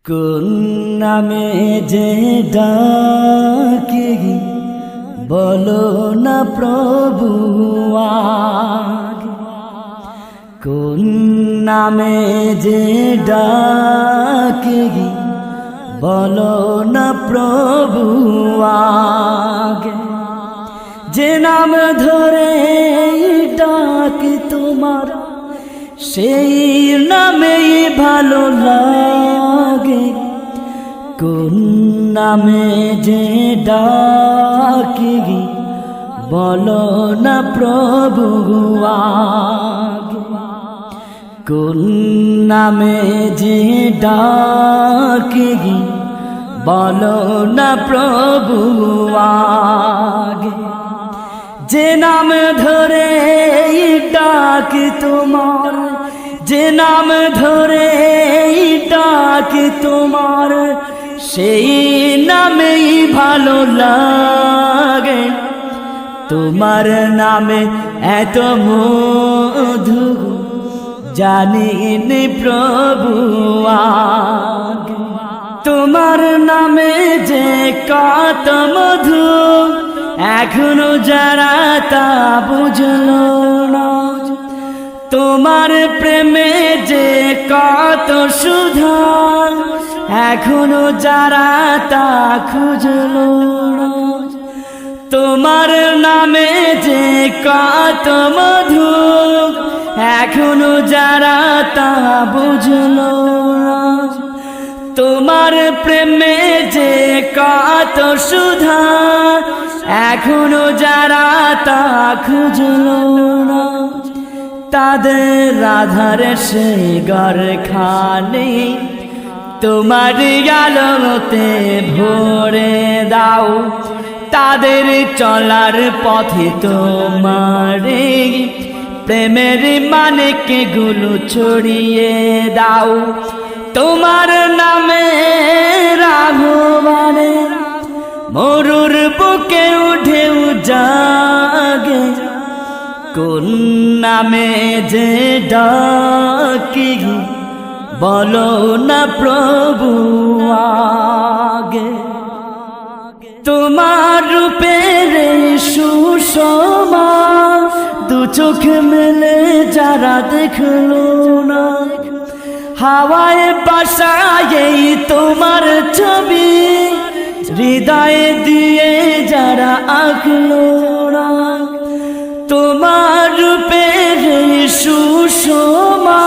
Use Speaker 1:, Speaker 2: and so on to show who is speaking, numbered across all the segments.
Speaker 1: কোন নামে যে ডাকি বলো না প্রভু আগে। কোন নামে যে ডাকি বলো না প্রভু আগে। যে নাম ধরে ডাকি তোমার সেই নামেই ভালো লাগে। কোন নামে যে ডাকি বলো না প্রভু আগে। কোন নামে যে ডাকি বলো না প্রভু আগে। যে নাম ধরে ডাকি তোমার, যে নাম ধরে ডাকি তোমার সেই নামেই ভালো লাগে। তোমার নামে এত মধু জানিনি প্রভু আগে। তোমার নামে যে কত মধু এখনো যারা তা বুঝলো না। তোমার প্রেমে যে কত সুধা এখনো যারা তা খুঁজলো না। তোমার নামে যে কত মধু এখনো যারা তা বুঝলো না। তোমার প্রেমে যে কত সুধা এখনো যারা তা খুঁজলো না। তাদের আধারে সে ঘরখানে তোমার আলোতে ভরে দাও। তাদের চলার পথে তোমার প্রেমের মানেকে গুলো ছড়িয়ে দাও। তোমার নামে রাঘবানে মরুর বুকে উঠে জাগে। কোন নামে যে ডাকি বলো না প্রভু আগে। তোমার রূপের সুষমা দু চোখ মেলে যারা দেখলো না। হাওয়ায় বাসায় তোমার ছবি হৃদয়ে দিয়ে যারা আঁকলো না। তোমার রূপের সুষমা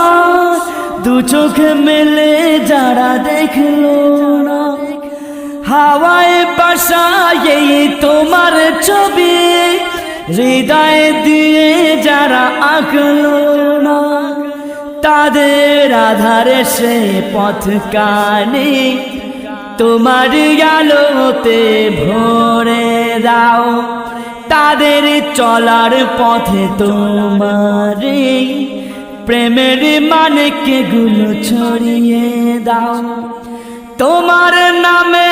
Speaker 1: দু চোখ মেলে যারা দেখলো না। হাওয়ায় বাসায় তোমার ছবি হৃদয়ে দিয়ে যারা আঁকলো না। তাদের আধারে সে পথ কানে তোমার আলোতে ভরে দাও। তাদের চলার পথে তোমার প্রেমের মানেকে গুলো ছড়িয়ে দাও। তোমার নামে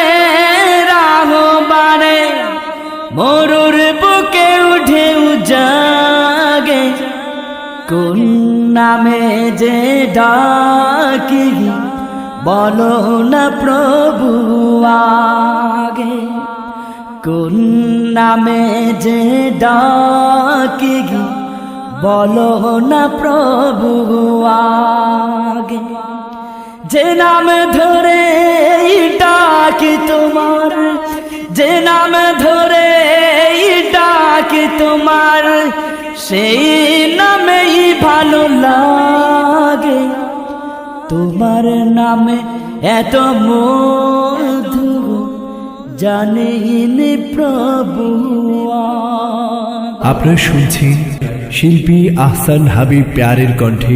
Speaker 1: রাহবানে মরুর বুকে উঠে জাগে। কোন নামে যে ডাকি বলো না প্রভু আগে। কোন নামে যে ডাকি বলো না প্রভু আগে। যে নাম ধরে ডাকি তোমার, যে নাম ধরে ডাকি তোমার সেই নামেই ভালো লাগে। তোমার নামে এত মধু জানিনি প্রভু।
Speaker 2: আপনারা শুনছেন শিল্পী আহসান হাবিব প্যারের কণ্ঠে